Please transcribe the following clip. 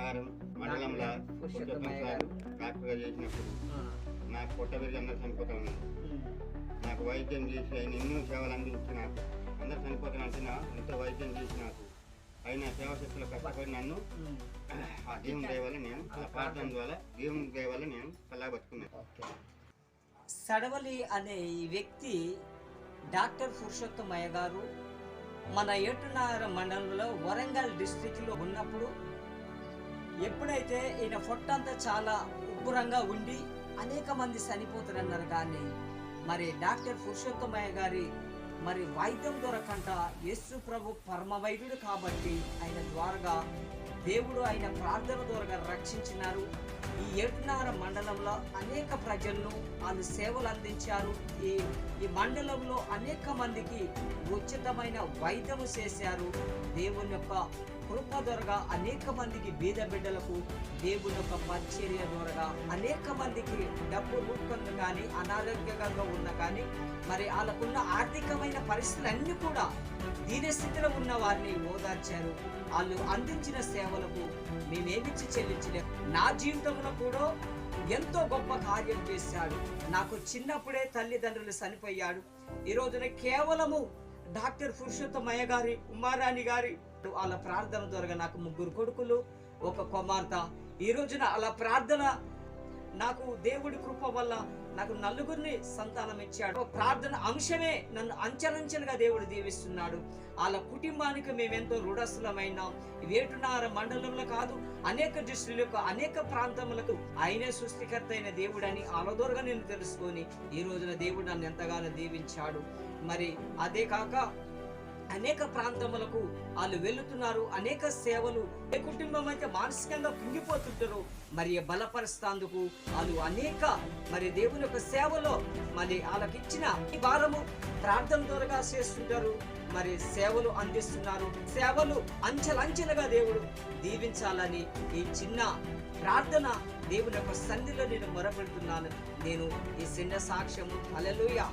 నాగారం మండలంలో డాక్టర్గా చేసినప్పుడు నాకు పొట్ట పెరిగి అందరూ చనిపోతా ఉన్నాను. నాకు వైద్యం చేసి ఆయన ఎన్నో సేవలు అందించి నాకు అందరూ చనిపోతానంటే ఎంతో వైద్యం చేసి నాకు అయిన సేవశక్తులు కష్టపడి నన్ను ఆ దేవుని దయ వల్ల నేను ప్రార్థన ద్వారా దేవుని దయ వల్ల నేను అలా బతుకున్నాను. సడవలి అనే ఈ వ్యక్తి డాక్టర్ పురుషోత్తమయ్య గారు మన ఏటునార మండలంలో వరంగల్ డిస్ట్రిక్ట్లో ఉన్నప్పుడు ఎప్పుడైతే ఈయన పొట్టంతా చాలా ఉబ్బరంగా ఉండి అనేక మంది చనిపోతారన్నారు. కానీ మరి డాక్టర్ పురుషోత్తమయ్య గారి మరి వైద్యం దొరకంట యేసు ప్రభు పరమ వైద్యుడు కాబట్టి ఆయన ద్వారా దేవుడు ఆయన ప్రార్థన ద్వారా రక్షించినారు. ఈ ఏటునార మండలంలో అనేక ప్రజలను వాళ్ళు సేవలు అందించారు. ఈ మండలంలో అనేక మందికి ఉచితమైన వైద్యము చేశారు. దేవుని యొక్క కృప ద్వారా అనేక మందికి బీద బిడ్డలకు దేవుని యొక్క పరిచర్య ద్వారా అనేక మందికి డబ్బు రూపంగా కానీ అనారోగ్యంగా ఉన్నా కానీ మరి వాళ్ళకున్న ఆర్థికమైన పరిస్థితులన్నీ కూడా దీనస్థితిలో ఉన్న వారిని ఓదార్చారు. వాళ్ళు అందించిన సేవలకు మేమేమిచ్చి చెల్లించలేము. నా జీవితంలో కూడా ఎంతో గొప్ప కార్యం చేశాడు. నాకు చిన్నప్పుడే తల్లిదండ్రులు చనిపోయాడు. ఈ రోజున కేవలము డాక్టర్ పురుషోత్తమయ్య గారి ఉమారాణి గారి వాళ్ళ ప్రార్థన ద్వారా నాకు 3 కొడుకులు 1 కుమార్తె. ఈ రోజున అలా ప్రార్థన నాకు దేవుడి కృప వల్ల నాకు 4 సంతానం ఇచ్చాడు. ప్రార్థన అంశమే నన్ను అంచెలంచెలుగా దేవుడు దీవిస్తున్నాడు. వాళ్ళ కుటుంబానికి మేమెంతో రుణస్థులమైన వేటునార మండలంలో కాదు అనేక దృష్టిలకు అనేక ప్రాంతములకు ఆయనే సృష్టికర్త అయిన దేవుడని ఆలోదోరగా నేను తెలుసుకొని ఈ రోజున దేవుడు నన్ను ఎంతగానో దీవించాడు. మరి అదే కాక అనేక ప్రాంతములకు వాళ్ళు వెళుతున్నారు. అనేక సేవలు ఏ కుటుంబం అయితే మానసికంగా కుంగిపోతుంటారో మరి బలపరుస్తందుకు వాళ్ళు అనేక మరి దేవుని యొక్క సేవలో మరి వాళ్ళకి ఇచ్చిన ఈ వారము ప్రార్థన ద్వారా చేస్తుంటారు. మరి సేవలు అందిస్తున్నారు. సేవలు అంచెలంచెలుగా దేవుడు దీవించాలని ఈ చిన్న ప్రార్థన దేవుని యొక్క సన్నిధిలో నేను మొరపెడుతున్నాను. నేను ఈ చిన్న సాక్ష్యము హల్లెలూయా.